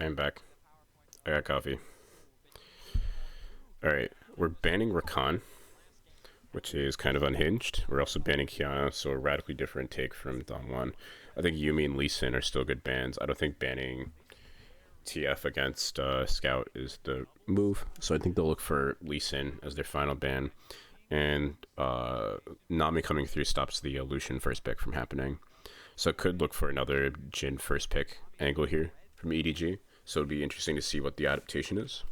I'm back. I got coffee. Alright, we're banning Rakan, which is kind of unhinged. We're also banning Kiana, so a radically different take from Don Juan. I think Yumi and Lee Sin are still good bans. I don't think banning TF against Scout is the move, so I think they'll look for Lee Sin as their final ban. And Nami coming through stops the Lucian first pick from happening. So it could look for another Jhin first pick angle here from EDG. So it'd be interesting to see what the adaptation is,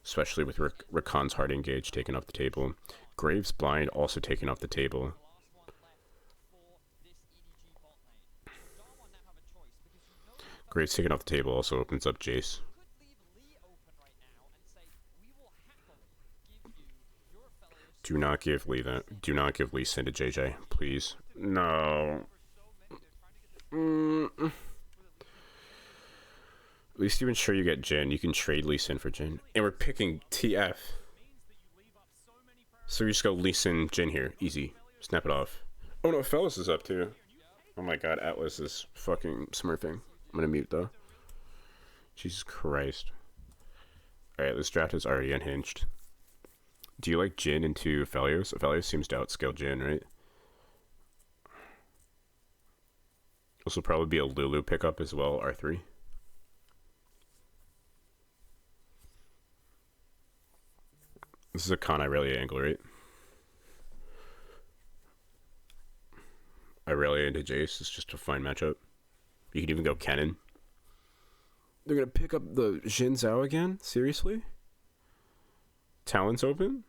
especially with Rakan's hard engage taken off the table. Graves blind also taken off the table. Graves taken off the table also opens up Jace. Do not give Lee that. Do not give Lee Sin to JJ, please. No. At least you ensure you get Jhin. You can trade Lee Sin for Jhin. And we're picking TF. So we just go Lee Sin, Jhin here. Easy. Snap it off. Oh no, Fellas is up too. Oh my god, Atlas is fucking smurfing. I'm gonna mute though. Jesus Christ. Alright, this draft is already unhinged. Do you like Jhin into Aphelios? Aphelios seems to outscale Jhin, right? This will probably be a Lulu pickup as well, R3. This is a Khan Irelia angle, right? Irelia into Jace is just a fine matchup. You can even go Kennen. They're gonna pick up the Jhin Zhao again? Seriously? Talon's open?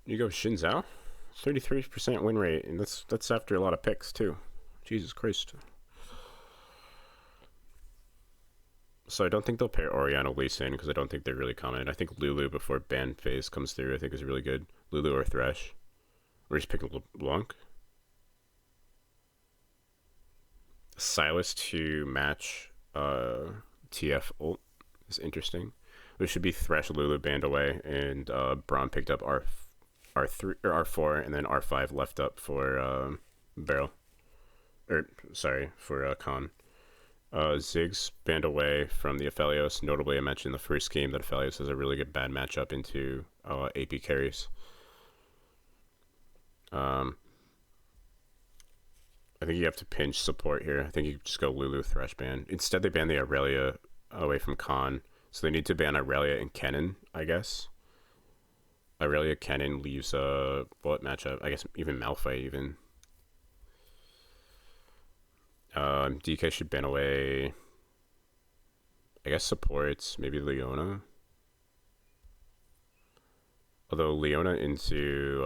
You go Jhin Zhao? 33% win rate, and that's after a lot of picks too. Jesus Christ. So I don't think they'll pair Orianna Lee Sin because I don't think they're really common. I think Lulu before ban phase comes through I think is really good. Lulu or Thresh. We're just picking LeBlanc. Silas to match TF ult is interesting. There should be Thresh Lulu banned away, and Braum picked up R3 or R4, and then R5 left up for Barrel. Or sorry, for Khan. Ziggs banned away from the Aphelios. Notably, I mentioned in the first game that Aphelios has a really good bad matchup into AP carries. I think you have to pinch support here. I think you just go Lulu Thresh ban. Instead, they ban the Irelia away from Khan. So they need to ban Irelia and Kennen, I guess. Irelia Kennen leaves a bullet matchup. I guess even Malphite even. DK should ban away, I guess, supports, maybe Leona. Although Leona into,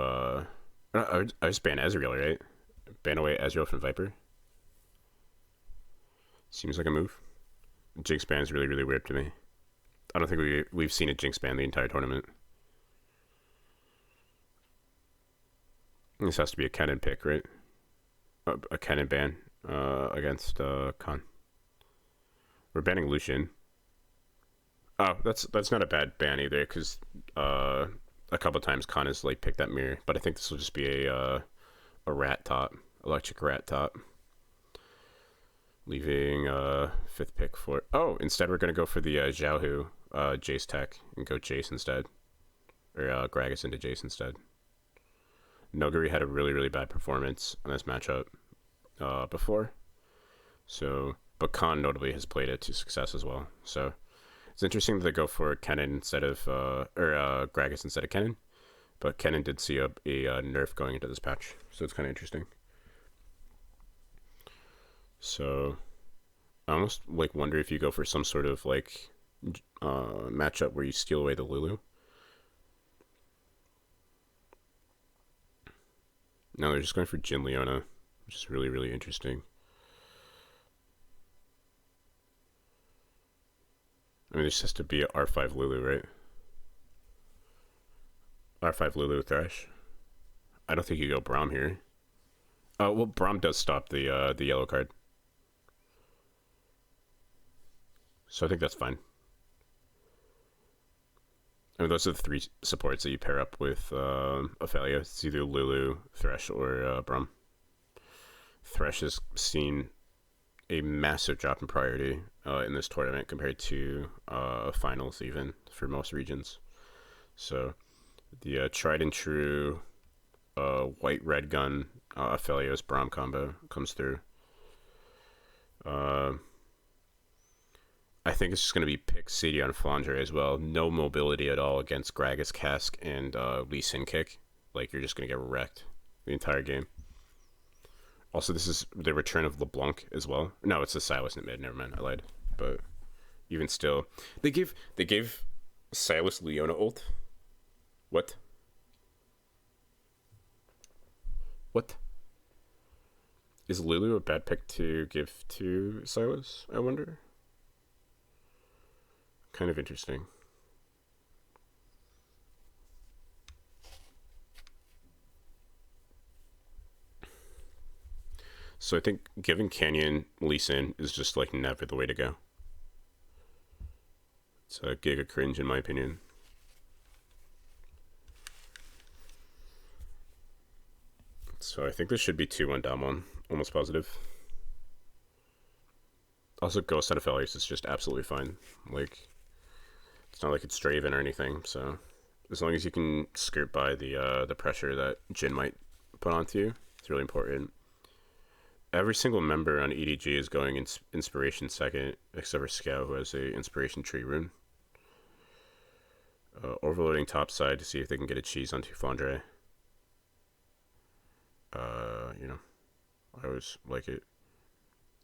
I just ban Ezreal, right? Ban away Ezreal from Viper. Seems like a move. Jinx ban is really, really weird to me. I don't think we've seen a Jinx ban the entire tournament. This has to be a Kennen pick, right? A Kennen ban against Khan. We're banning Lucian. Oh, that's not a bad ban either, because a couple times Khan has like picked that mirror, but I think this will just be a rat top, electric rat top. Leaving 5th pick for. Oh, instead we're gonna go for the Xiaohu Jace tech and go Jace instead, or Gragas into Jace instead. Noguri had a really, really bad performance on this matchup before. So, but Khan notably has played it to success as well. So, it's interesting that they go for Kennen instead of, Gragas instead of Kennen. But Kennen did see a nerf going into this patch. So, it's kind of interesting. So, I almost like wonder if you go for some sort of like matchup where you steal away the Lulu. No, they're just going for Jhin Leona, which is really, really interesting. I mean, this has to be a R5 Lulu, right? R5 Lulu Thresh. I don't think you go Braum here. Well, Braum does stop the yellow card. So I think that's fine. I mean, those are the 3 supports that you pair up with Ophelia. It's either Lulu, Thresh, or Braum. Thresh has seen a massive drop in priority in this tournament compared to finals, even for most regions. So the tried and true white red gun Aphelios Braum combo comes through. I think it's just going to be pick CD on Flandre as well. No mobility at all against Gragas Cask and Lee Sin Kick. Like, you're just going to get wrecked the entire game. Also, this is the return of LeBlanc as well. No, it's the Silas in mid. Never mind, I lied. But even still, they gave Silas Leona ult. What? What? Is Lulu a bad pick to give to Silas, I wonder? Kind of interesting. So I think giving Canyon Lee Sin is just like never the way to go. It's a giga cringe in my opinion. So I think this should be 2-1 down 1. Almost positive. Also, Ghost out of Felius is just absolutely fine. Like, it's not like it's Draven or anything, so as long as you can skirt by the pressure that Jhin might put onto you, it's really important. Every single member on EDG is going Inspiration second, except for Scout, who has a Inspiration Tree rune. Overloading top side to see if they can get a cheese onto Flandre. You know, I always like it.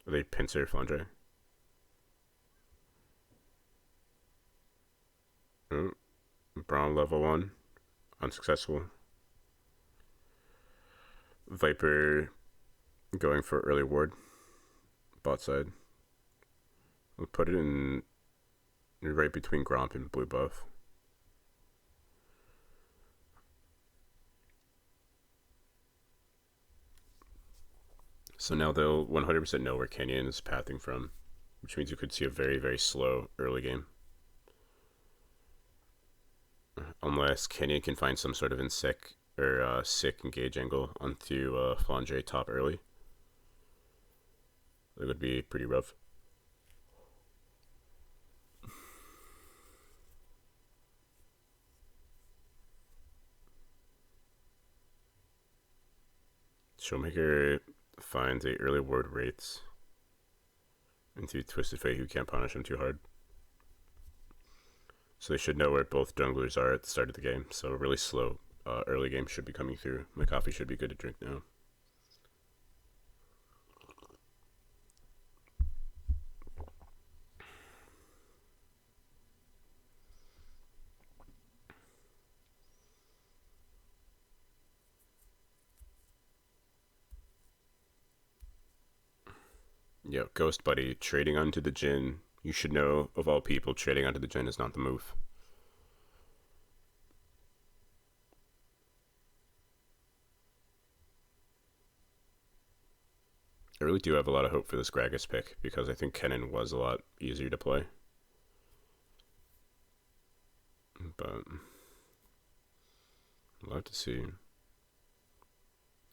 Are they pincer Flandre? Oh, Braum level 1. Unsuccessful. Viper going for early ward. Bot side. We'll put it in right between Gromp and blue buff. So now they'll 100% know where Canyon is pathing from, which means you could see a very, very slow early game. Unless Canyon can find some sort of sick engage angle onto Flandre top early. It would be pretty rough. Showmaker finds a early ward rates into Twisted Fate, who can't punish him too hard. So they should know where both junglers are at the start of the game. So a really slow early game should be coming through. My coffee should be good to drink now. Yo, Ghost Buddy, trading onto the Jhin. You should know, of all people, trading onto the Jhin is not the move. I really do have a lot of hope for this Gragas pick, because I think Kennen was a lot easier to play. But we'll have to see.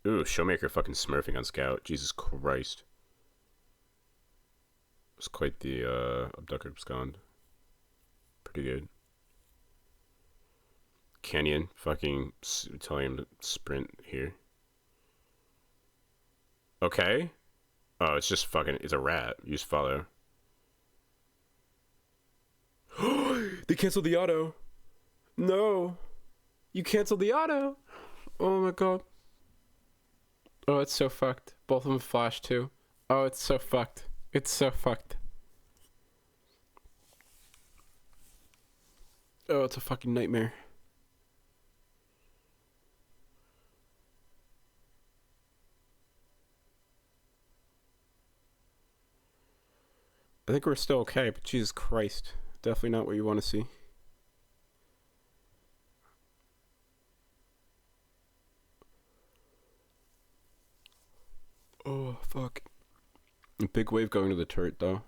Ooh, Showmaker fucking smurfing on Scout. Jesus Christ. It was quite the abductor abscond. Pretty good. Canyon fucking telling him to sprint here. Okay. Oh, it's just fucking, it's a rat. Use follow. They canceled the auto. No. You canceled the auto. Oh my god. Oh, it's so fucked. Both of them flash too. Oh, it's so fucked. It's so fucked. Oh, it's a fucking nightmare. I think we're still okay, but Jesus Christ. Definitely not what you want to see. Oh, fuck. Big wave going to the turret, though.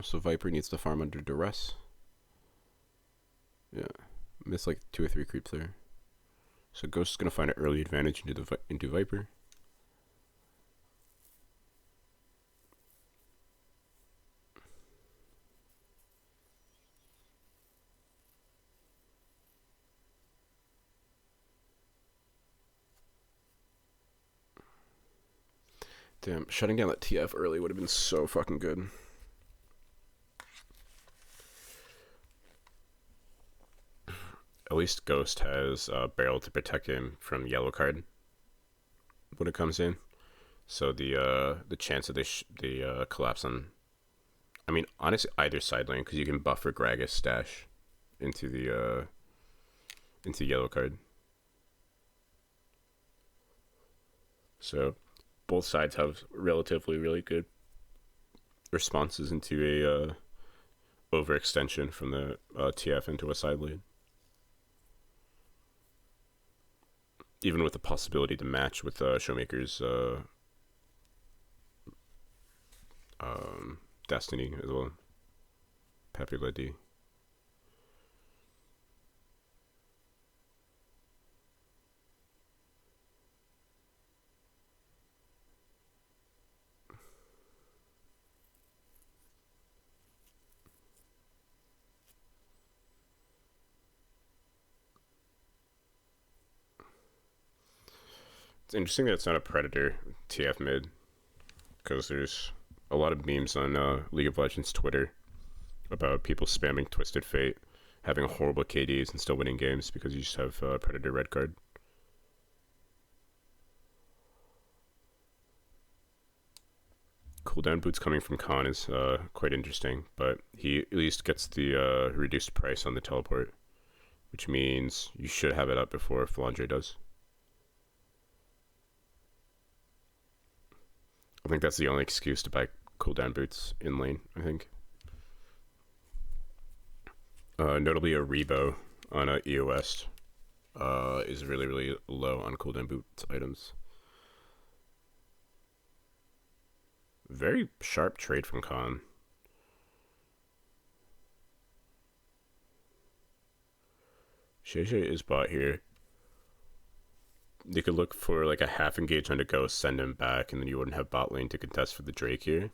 So Viper needs to farm under duress. Yeah. Missed like 2 or 3 creeps there. So Ghost is going to find an early advantage into Viper. Damn, shutting down that TF early would have been so fucking good. At least Ghost has Barrel to protect him from yellow card when it comes in. So the chance that they collapse on, I mean, honestly, either side lane, because you can buffer Gragas stash into the into yellow card. So both sides have relatively really good responses into a overextension from the TF into a side lane. Even with the possibility to match with Showmaker's Destiny as well. Pappy Ledi. It's interesting that it's not a Predator TF mid, because there's a lot of memes on League of Legends Twitter about people spamming Twisted Fate, having horrible KDs and still winning games because you just have Predator red card. Cooldown boots coming from Khan is quite interesting, but he at least gets the reduced price on the teleport, which means you should have it up before Flandre does. I think that's the only excuse to buy cooldown boots in lane, I think. Notably, a Rebo on a EOS is really, really low on cooldown boots items. Very sharp trade from Khan. Shay is bought here. They could look for like a half engagement to go, send him back, and then you wouldn't have bot lane to contest for the Drake here.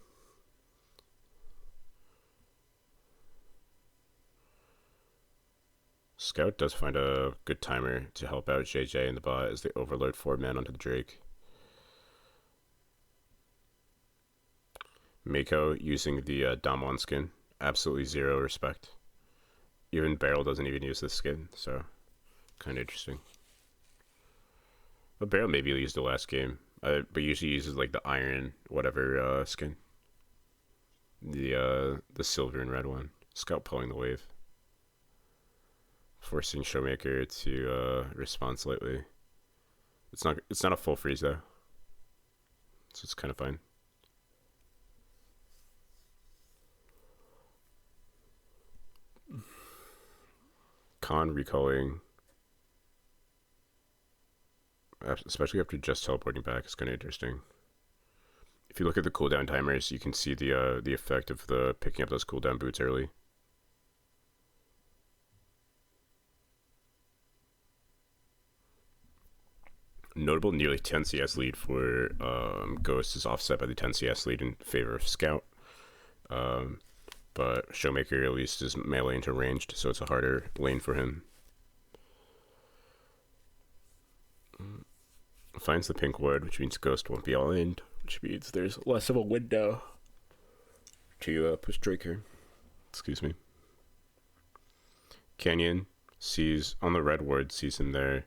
Scout does find a good timer to help out JJ and the bot as they overload 4 men onto the Drake. Mako using the Damwon skin. Absolutely zero respect. Even Barrel doesn't even use this skin, so kind of interesting. But Barrel maybe used the last game, but usually uses like the iron whatever skin. The silver and red one. Scout pulling the wave. Forcing Showmaker to respond slightly. It's not a full freeze though. So it's kind of fine. Khan recalling, especially after just teleporting back, is kind of interesting. If you look at the cooldown timers, you can see the effect of the picking up those cooldown boots early. Notable nearly 10 CS lead for Ghost is offset by the 10 CS lead in favor of Scout. But Showmaker at least is melee into ranged, so it's a harder lane for him. Finds the pink ward, which means Ghost won't be all in, which means there's less of a window to push Draker. Excuse me. Canyon sees on the red ward, sees him there.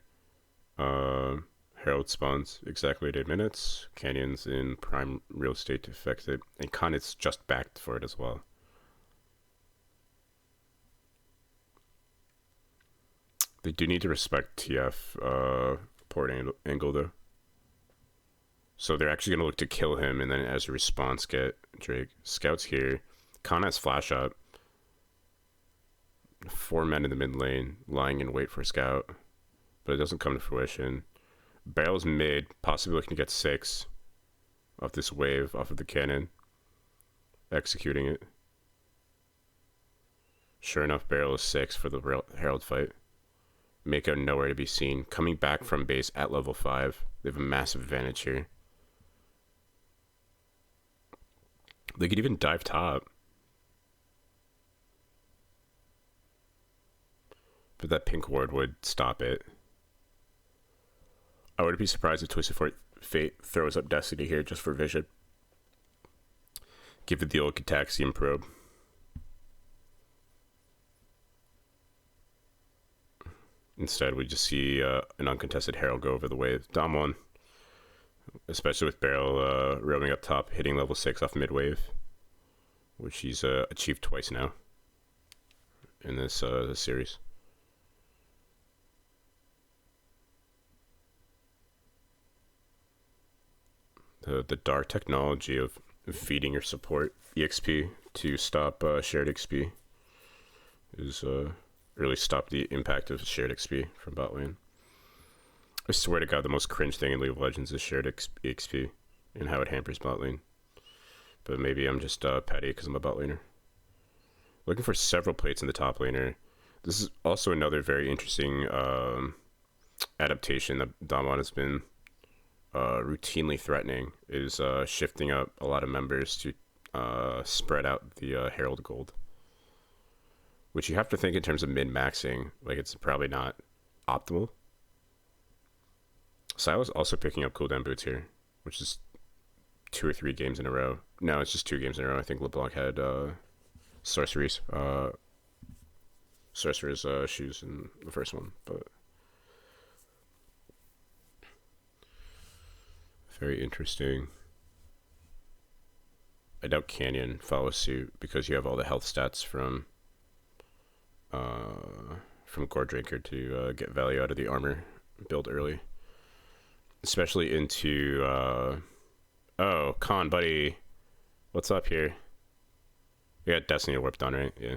Herald spawns exactly at 8 minutes. Canyon's in prime real estate to affect it, and Khan's just backed for it as well. They do need to respect TF port angle though. So they're actually going to look to kill him and then as a response get Drake. Scout's here. Khan has flash up. 4 men in the mid lane lying in wait for Scout. But it doesn't come to fruition. Barrel's mid, possibly looking to get 6 off this wave, off of the cannon. Executing it. Sure enough, Barrel is 6 for the Herald fight. Mako nowhere to be seen. Coming back from base at level 5. They have a massive advantage here. They could even dive top. But that pink ward would stop it. I wouldn't be surprised if Twisted Fate throws up Destiny here just for vision. Give it the old Cataxium probe. Instead, we just see an uncontested Herald go over the wave. Dom 1, especially with Barrel roaming up top, hitting level 6 off mid-wave, which he's achieved twice now in this series. The dark technology of feeding your support EXP to stop shared XP is really stop the impact of shared XP from bot lane. I swear to God, the most cringe thing in League of Legends is shared XP and how it hampers bot lane. But maybe I'm just petty because I'm a bot laner. Looking for several plates in the top laner. This is also another very interesting adaptation that Damwon has been routinely threatening, is shifting up a lot of members to spread out the Herald Gold. Which you have to think in terms of min-maxing. Like, it's probably not optimal. Silas also picking up cooldown boots here, which is 2 or 3 games in a row. No, it's just 2 games in a row. I think LeBlanc had Sorcerer's shoes in the first one, but very interesting. I doubt Canyon follows suit because you have all the health stats from Gore Drinker to get value out of the armor build early, especially into oh, Khan buddy, what's up here? We got Destiny Warp done, right? Yeah.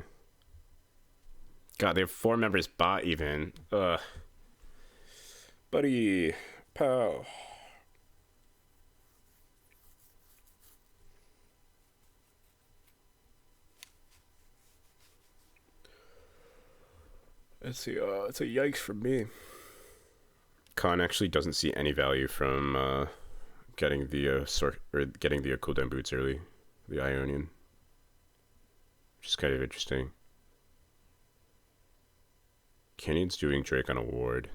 God, they have 4 members bot even. Buddy, pal. It's a yikes for me. Khan actually doesn't see any value from getting the getting the cooldown boots early, the Ionian, which is kind of interesting. Canyon's doing Drake on a ward.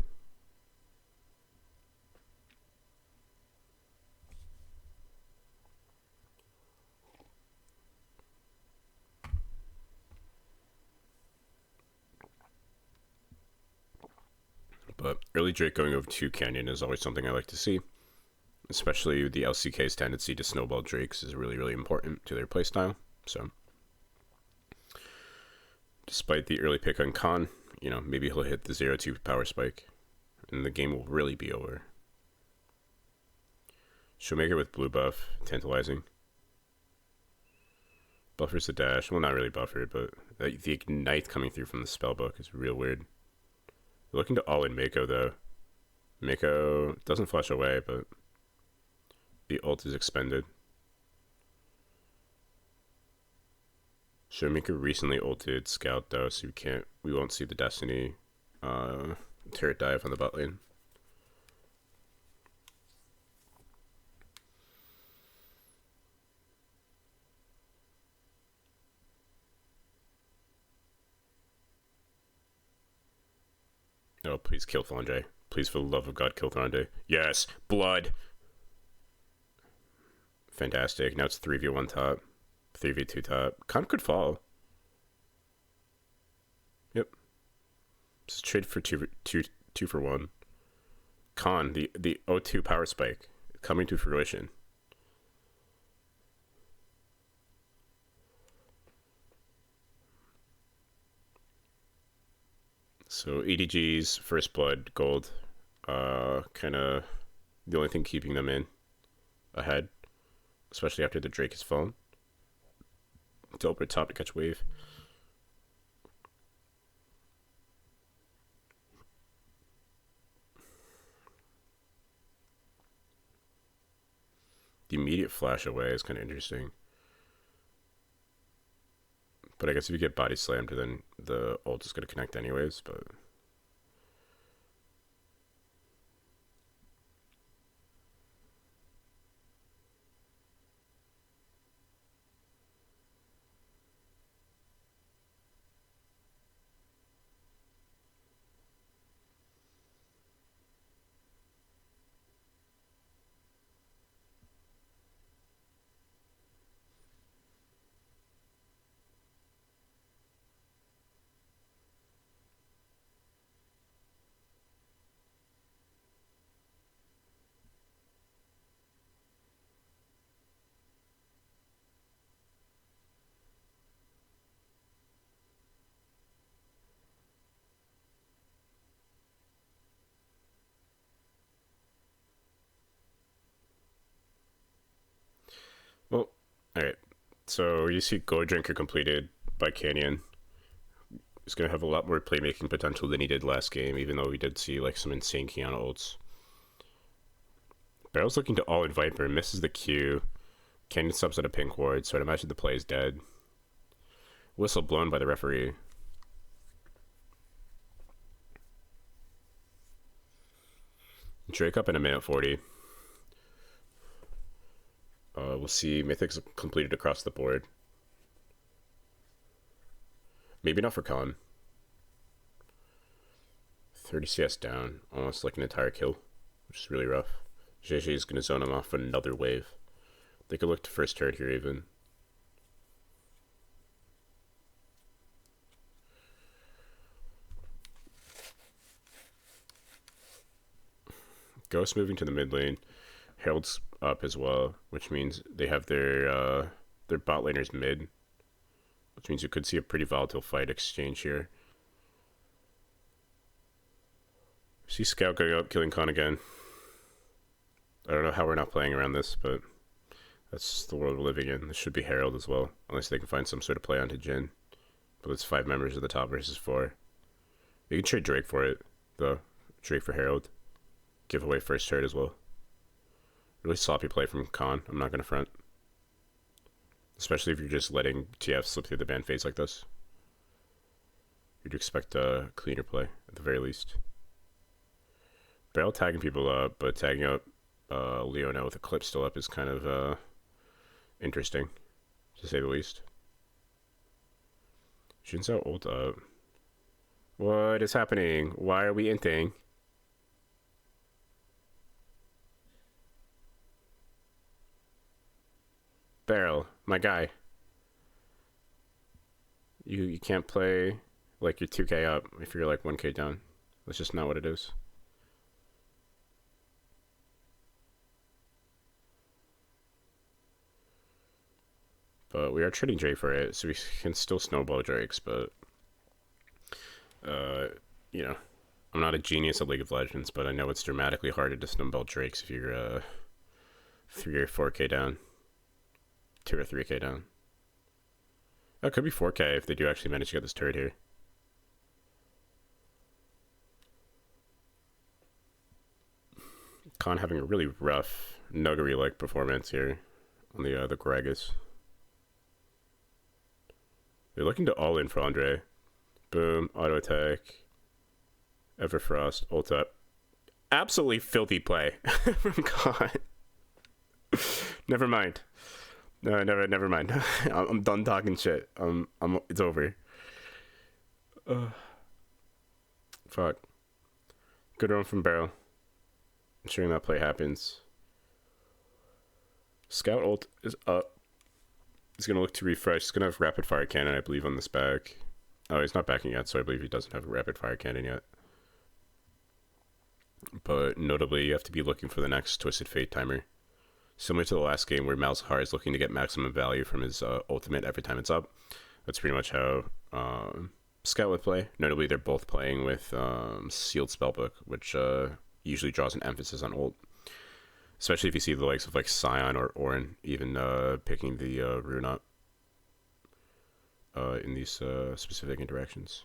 But early Drake going over to Canyon is always something I like to see. Especially the LCK's tendency to snowball Drakes is really, really important to their playstyle. So, despite the early pick on Khan, you know, maybe he'll hit the 0-2 power spike, and the game will really be over. Showmaker with blue buff, tantalizing. Buffers the dash. Well, not really buffered, but the ignite coming through from the spellbook is real weird. They're looking to all-in Mako, though. Mako doesn't flash away, but the ult is expended. Showmaker recently ulted Scout, though, so we won't see the Destiny turret dive on the bot lane. Oh, please kill Thlandre. Please, for the love of God, kill Thlandre. Yes! Blood! Fantastic. Now it's 3v1 top. 3v2 top. Khan could fall. Yep. Just trade for two for 1. Khan, the O2 power spike, coming to fruition. So EDG's first blood gold, kind of the only thing keeping them in ahead, especially after the Drake has fallen. Delbert top to catch wave. The immediate flash away is kind of interesting. But I guess if you get body slammed, then the ult is going to connect anyways, but... Well, alright. So you see Go Drinker completed by Canyon. He's going to have a lot more playmaking potential than he did last game, even though we did see like some insane Kiana ults. Barrel's looking to all-in Viper, misses the Q. Canyon subs at a pink ward, so I'd imagine the play is dead. Whistle blown by the referee. Drake up in a minute 40. We'll see Mythics completed across the board. Maybe not for Khan. 30 CS down, almost like an entire kill, which is really rough. JJ is going to zone him off for another wave. They could look to first turret here even. Ghost moving to the mid lane. Herald's up as well, which means they have their bot laners mid, which means you could see a pretty volatile fight exchange here. See Scout going up, killing Khan again. I don't know how we're not playing around this, but that's the world we're living in. This should be Herald as well, unless they can find some sort of play onto Jhin. But it's 5 members of the top versus 4. You can trade Drake for it, though. Drake for Herald. Give away first turret as well. Really sloppy play from Khan, I'm not going to front. Especially if you're just letting TF slip through the ban phase like this. You'd expect a cleaner play, at the very least. Barrel tagging people up, but tagging up Leona with a clip still up is kind of interesting, to say the least. Jinzhou ult up. What is happening? Why are we inting? Barrel, my guy. You can't play like you're 2k up if you're like 1k down. That's just not what it is. But we are trading Drake for it, so we can still snowball Drakes, but you know, I'm not a genius at League of Legends, but I know it's dramatically harder to snowball Drakes if you're 3 or 4k down. 2 or 3k down. That could be 4k if they do actually manage to get this turret here. Khan having a really rough Nuggery-like performance here on the Gragas. They're looking to all in for Andre. Boom, auto attack. Everfrost, ult up. Absolutely filthy play from Khan. Never mind. No, never mind. I'm done talking shit. It's over. Fuck. Good run from Barrel. Ensuring that play happens. Scout ult is up. He's gonna look to refresh. He's gonna have rapid fire cannon, I believe, on this back. Oh, he's not backing yet, so I believe he doesn't have a rapid fire cannon yet. But notably, you have to be looking for the next Twisted Fate timer. Similar to the last game where Malzahar is looking to get maximum value from his ultimate every time it's up. That's pretty much how Scout would play. Notably, they're both playing with Sealed Spellbook, which usually draws an emphasis on ult. Especially if you see the likes of like Scion or Orin even picking the rune up in these specific interactions.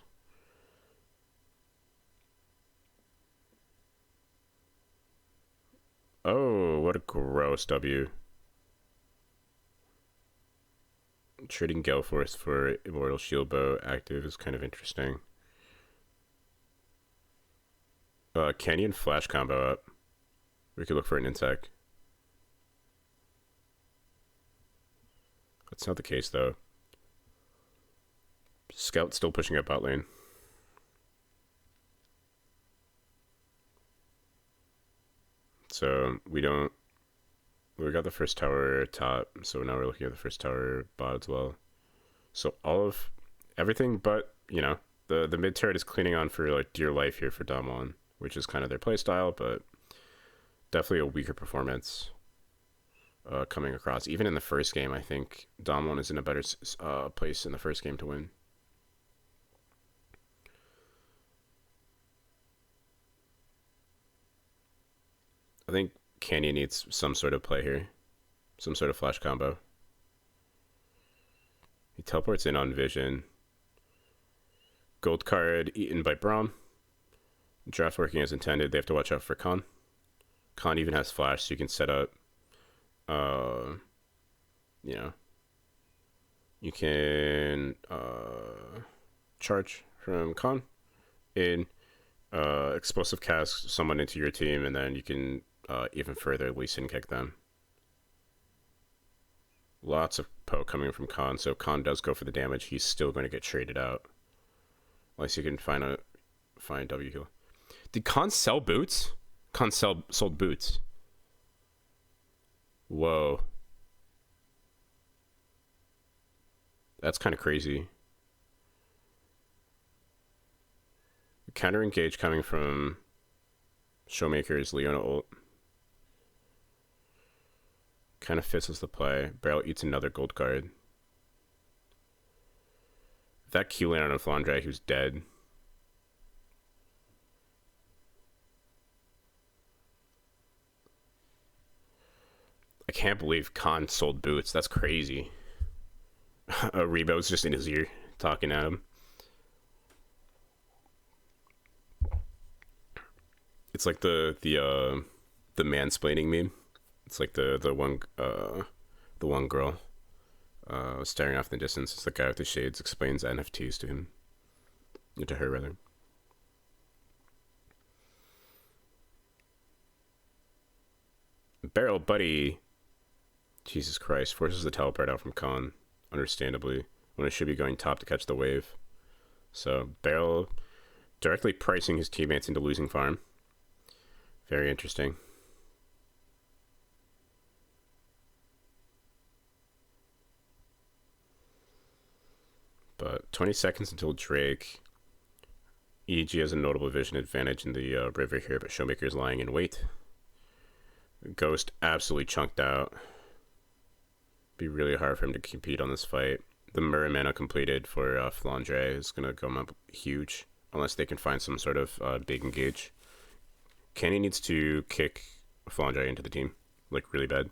Oh, what a gross W. Trading Galeforce for Immortal Shield Bow active is kind of interesting. Canyon Flash combo up. We could look for an insect. That's not the case though. Scout still pushing up bot lane. So we got the first tower top, so now we're looking at the first tower bot as well. So everything but, you know, the mid turret is cleaning on for like dear life here for Damwon, which is kind of their playstyle, but definitely a weaker performance coming across. Even in the first game, I think Damwon is in a better place in the first game to win. I think Canyon needs some sort of play here. Some sort of flash combo. He teleports in on vision. Gold card eaten by Braum. Draft working as intended. They have to watch out for Khan. Khan even has flash, so you can set up. You know, you can charge from Khan in explosive cast someone into your team, and then you can even further Lee Sin kick them. Lots of poke coming from Khan, so Khan does go for the damage. He's still going to get traded out. Unless you can find W heal. Did Khan sell boots? Khan sold boots. Whoa. That's kind of crazy. Counter engage coming from Showmaker's Leona ult. Kind of fits as the play. Barrel eats another gold card. That Q landed on Flandre, who's dead. I can't believe Khan sold boots. That's crazy. Rebo's just in his ear talking at him. It's like the mansplaining meme. It's like the one girl staring off in the distance. It's the guy with the shades explains NFTs to him. To her, rather. Barrel buddy. Jesus Christ. Forces the teleport out from Khan. Understandably. When it should be going top to catch the wave. So, Barrel directly pricing his teammates into losing farm. Very interesting. But 20 seconds until Drake. EDG has a notable vision advantage in the river here, but Showmaker is lying in wait. Ghost absolutely chunked out. Be really hard for him to compete on this fight. The Murray mana completed for Flandre is going to come up huge, unless they can find some sort of big engage. Kenny needs to kick Flandre into the team, like really bad.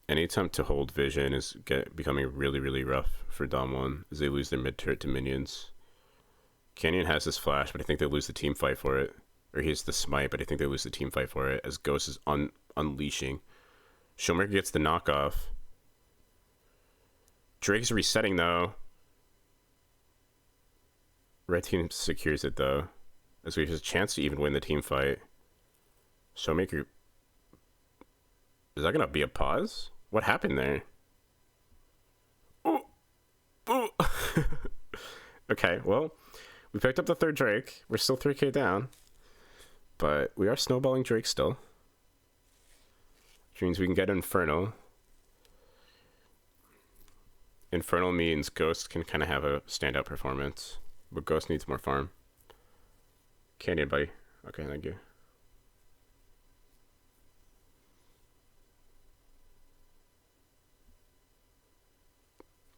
Any attempt to hold vision is becoming really, really rough for Dom 1 as they lose their mid turret to minions. Canyon has this flash, but I think they lose the team fight for it. Or he has the smite, but I think they lose the team fight for it as Ghost is unleashing. Showmaker gets the knockoff. Drake's resetting though. Red team secures it though, as we have a chance to even win the team fight. Showmaker. Is that gonna be a pause? What happened there? Ooh. Ooh. Okay, well, we picked up the third Drake. We're still 3k down. But we are snowballing Drake still. Which means we can get Infernal. Infernal means Ghost can kind of have a standout performance. But Ghost needs more farm. Canyon, buddy. Okay, thank you.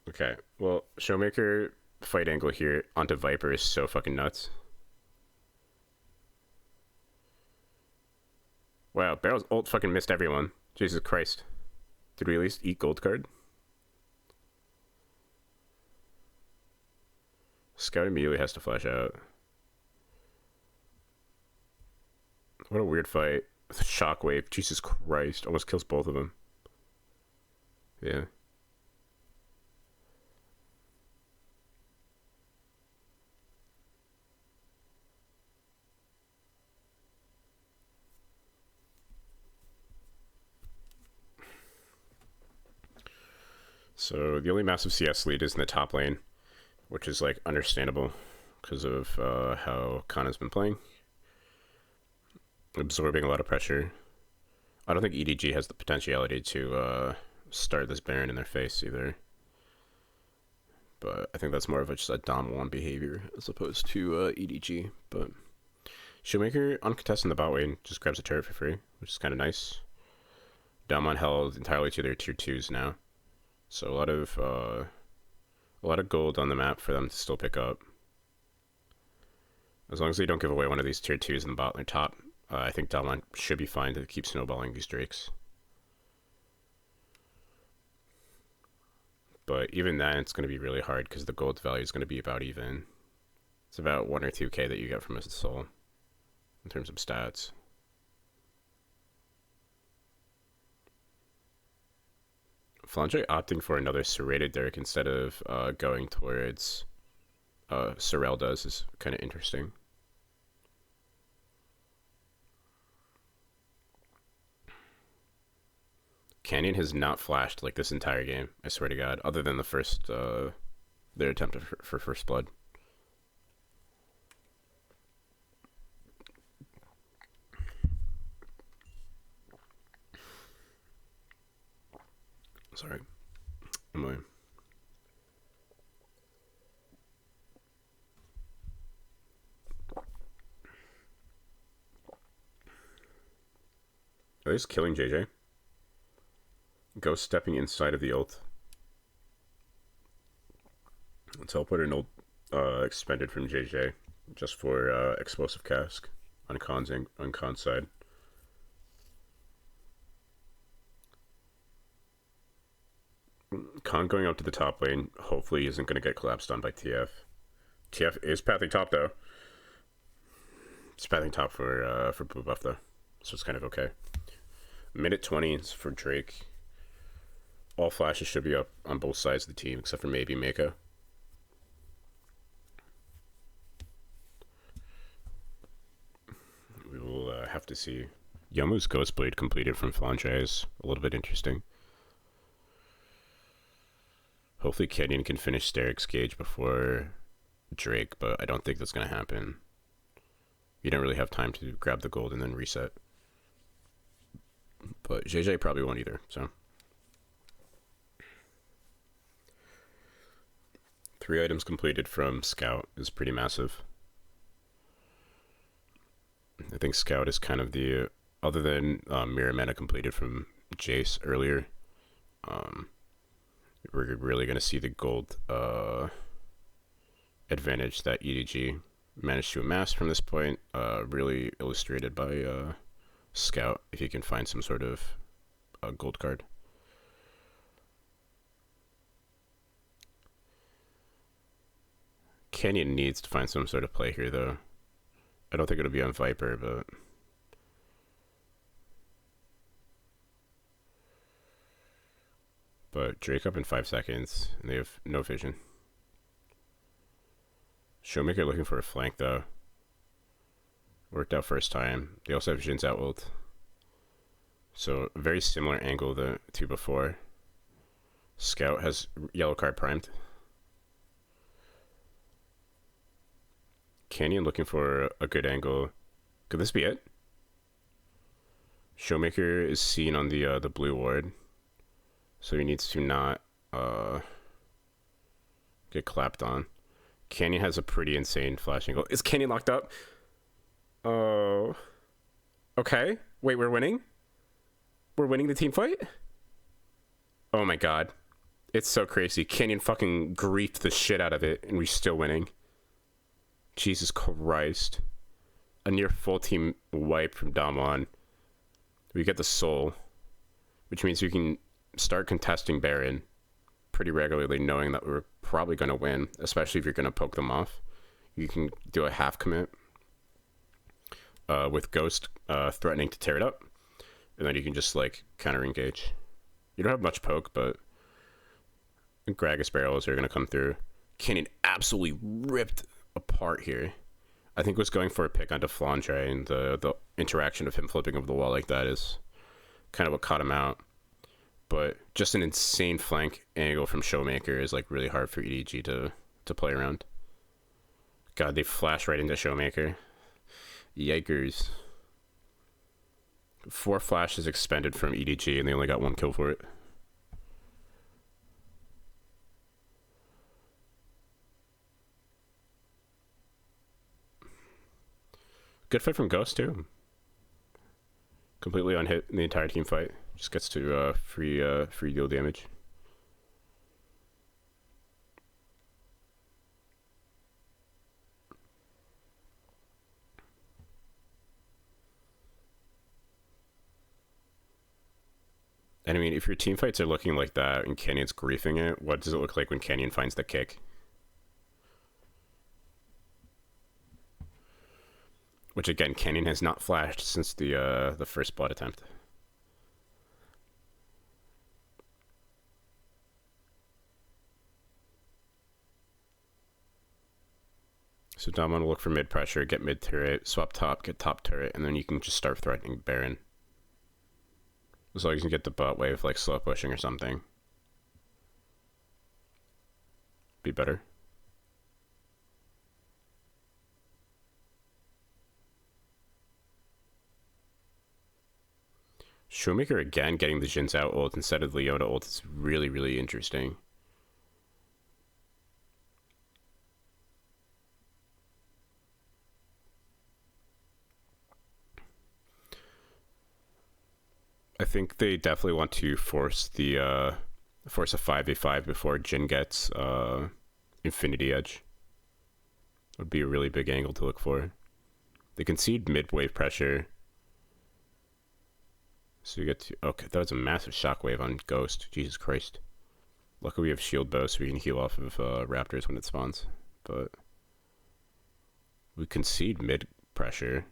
Okay, well, Showmaker fight angle here onto Viper is so fucking nuts. Wow, Barrel's ult fucking missed everyone. Jesus Christ. Did we at least eat gold card? Scout immediately has to flash out. What a weird fight. Shockwave. Jesus Christ. Almost kills both of them. Yeah. So the only massive CS lead is in the top lane, which is like understandable because of how Khan has been playing. Absorbing a lot of pressure. I don't think EDG has the potentiality to start this Baron in their face either. But I think that's more of just a Dom 1 behavior as opposed to EDG. But Showmaker uncontested in the bot lane just grabs a turret for free, which is kind of nice. Dom 1 held entirely to their tier 2s now. So a lot of gold on the map for them to still pick up. As long as they don't give away one of these tier 2s in the bot lane top, I think Daman should be fine to keep snowballing these Drakes. But even then, it's going to be really hard because the gold value is going to be about even. It's about 1 or 2k that you get from a soul in terms of stats. Flandre opting for another serrated Derek instead of going towards Sorrel does is kind of interesting. Canyon has not flashed like this entire game, I swear to God, other than the first, their attempt for first blood. Sorry. Emily. Are they just killing JJ? Ghost stepping inside of the ult. Teleporter and ult expended from JJ just for explosive cask on Khan's side. Khan going out to the top lane hopefully isn't going to get collapsed on by TF. TF is pathing top though. It's pathing top for blue buff though, so it's kind of okay. Minute 20s for Drake. All flashes should be up on both sides of the team except for maybe Mako. We will have to see. Yomu's Ghostblade completed from Flandre is a little bit interesting. Hopefully Canyon can finish Steric's Gauge before Drake, but I don't think that's going to happen. You don't really have time to grab the gold and then reset. But JJ probably won't either, so. 3 items completed from Scout is pretty massive. I think Scout is kind of the, other than Mirror Mana completed from Jace earlier, we're really going to see the gold advantage that EDG managed to amass from this point, really illustrated by Scout, if you can find some sort of gold card. Canyon needs to find some sort of play here, though. I don't think it'll be on Viper, but... But Drake up in 5 seconds, and they have no vision. Showmaker looking for a flank, though. Worked out first time. They also have Jin's out ult. So, a very similar angle to before. Scout has yellow card primed. Canyon looking for a good angle. Could this be it? Showmaker is seen on the blue ward. So he needs to not get clapped on. Canyon has a pretty insane flash angle. Is Canyon locked up? Oh. Okay. Wait, we're winning? We're winning the team fight? Oh my god. It's so crazy. Canyon fucking griefed the shit out of it, and we're still winning. Jesus Christ. A near full team wipe from Damwon. We get the soul, which means we can start contesting Baron pretty regularly, knowing that we're probably going to win, especially if you're going to poke them off. You can do a half commit with Ghost threatening to tear it up, and then you can just like counter engage. You don't have much poke, but Gragas barrels are going to come through. Canyon absolutely ripped apart here. I think was going for a pick onto Flandre, and the interaction of him flipping over the wall like that is kind of what caught him out. But just an insane flank angle from Showmaker is like really hard for EDG to play around. God, they flash right into Showmaker. Yikers. 4 flashes expended from EDG, and they only got 1 kill for it. Good fight from Ghost, too. Completely unhit in the entire team fight. Just gets to free deal damage. And I mean, if your team fights are looking like that and Canyon's griefing it, what does it look like when Canyon finds the kick? Which again, Canyon has not flashed since the first blood attempt. So Dom will look for mid pressure, get mid turret, swap top, get top turret, and then you can just start threatening Baron. As long as you can get the bot wave like slow pushing or something. Be better. Showmaker again getting the Jin's out ult instead of Leona ult is really, really interesting. I think they definitely want to force a 5v5 before Jin gets Infinity Edge. Would be a really big angle to look for. They concede mid wave pressure. So you get to... Okay, that was a massive shockwave on Ghost. Jesus Christ. Luckily we have shield bow so we can heal off of Raptors when it spawns. But we concede mid pressure.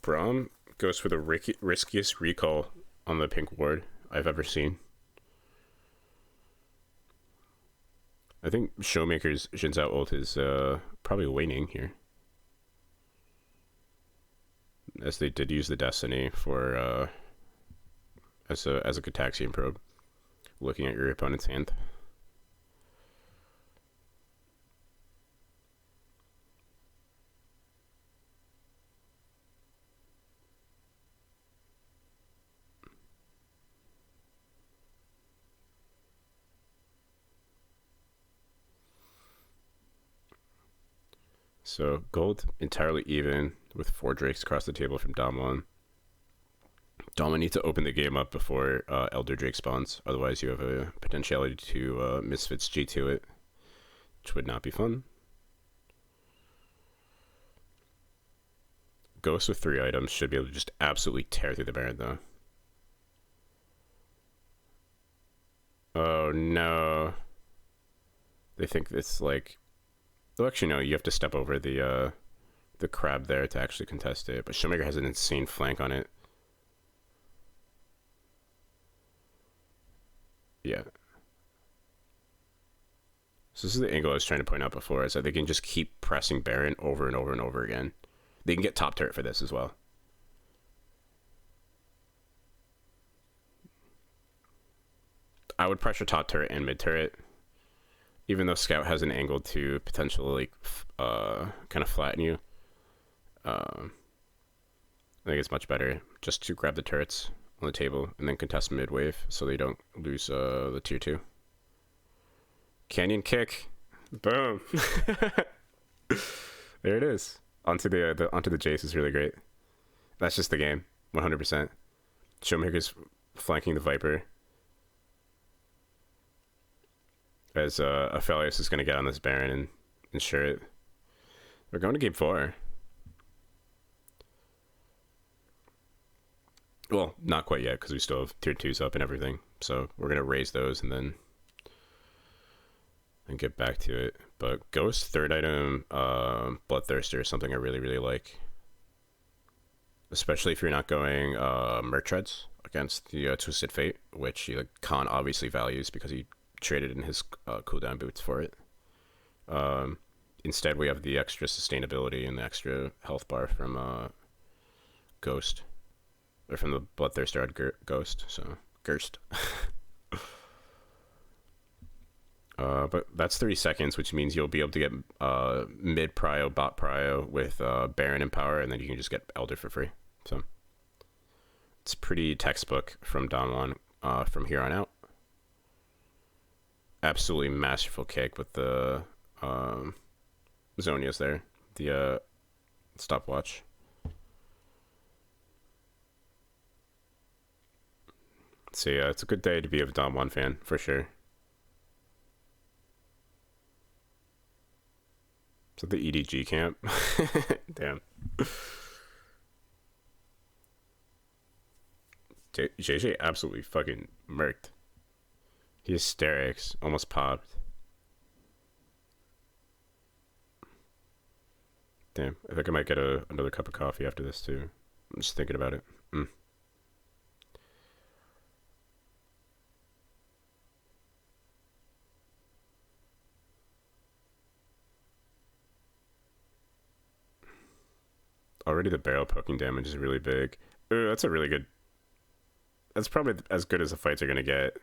Braum goes for the riskiest recall on the pink ward I've ever seen. I think Showmaker's Jinzao ult is probably waning here. As they did use the Destiny for as a Cataxian probe, looking at your opponent's hand. So gold entirely even with 4 Drakes across the table from Dom1. Dom1 needs to open the game up before Elder Drake spawns. Otherwise you have a potentiality to Misfits G2 it, which would not be fun. Ghost with 3 items should be able to just absolutely tear through the Baron though. Oh no. They think it's like... Well, actually no, you have to step over the crab there to actually contest it. But Showmaker has an insane flank on it. Yeah. So this is the angle I was trying to point out before, is that they can just keep pressing Baron over and over and over again. They can get top turret for this as well. I would pressure top turret and mid turret. Even though Scout has an angle to potentially kind of flatten you. I think it's much better just to grab the turrets on the table and then contest mid wave so they don't lose the tier 2. Canyon kick. Boom. There it is. Onto the Jace is really great. That's just the game. 100%. Showmaker's flanking the Viper. As Aphelios is going to get on this Baron and ensure it. We're going to game 4. Well, not quite yet, because we still have tier 2s up and everything. So we're going to raise those and then get back to it. But Ghost, 3rd item, Bloodthirster is something I really, really like. Especially if you're not going Mertreads against the Twisted Fate, which Khan obviously values because he traded in his cooldown boots for it. Instead, we have the extra sustainability and the extra health bar from Ghost. Or from the Bloodthirster Ghost, so Gerst. But that's 30 seconds, which means you'll be able to get mid prio, bot prio with Baron and power, and then you can just get Elder for free. So it's pretty textbook from Don 1 from here on out. Absolutely masterful kick with the Zonias there, the stopwatch. So yeah, it's a good day to be a Dom 1 fan, for sure. Is that the EDG camp? Damn. JJ absolutely fucking murked. He hysterics. Almost popped. Damn. I think I might get another cup of coffee after this too. I'm just thinking about it. Already the barrel poking damage is really big. Ooh, that's a really good. That's probably as good as the fights are gonna get.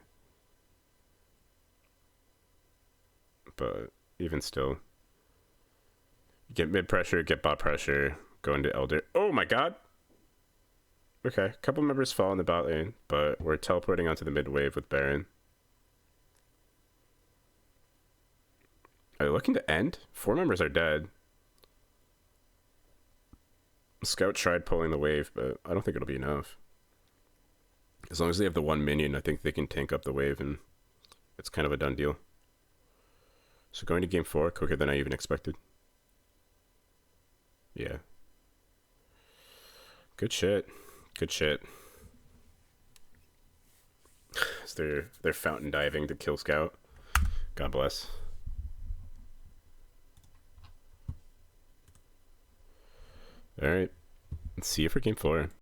But even still, get mid pressure, get bot pressure, go into Elder. Oh my god! Okay, a couple members fall in the bot lane, but we're teleporting onto the mid wave with Baron. Are they looking to end? 4 members are dead. Scout tried pulling the wave, but I don't think it'll be enough. As long as they have the 1 minion, I think they can tank up the wave, and it's kind of a done deal. So going to game 4, quicker than I even expected. Yeah. Good shit. Good shit. They're fountain diving to kill Scout. God bless. Alright. Let's see you for game 4.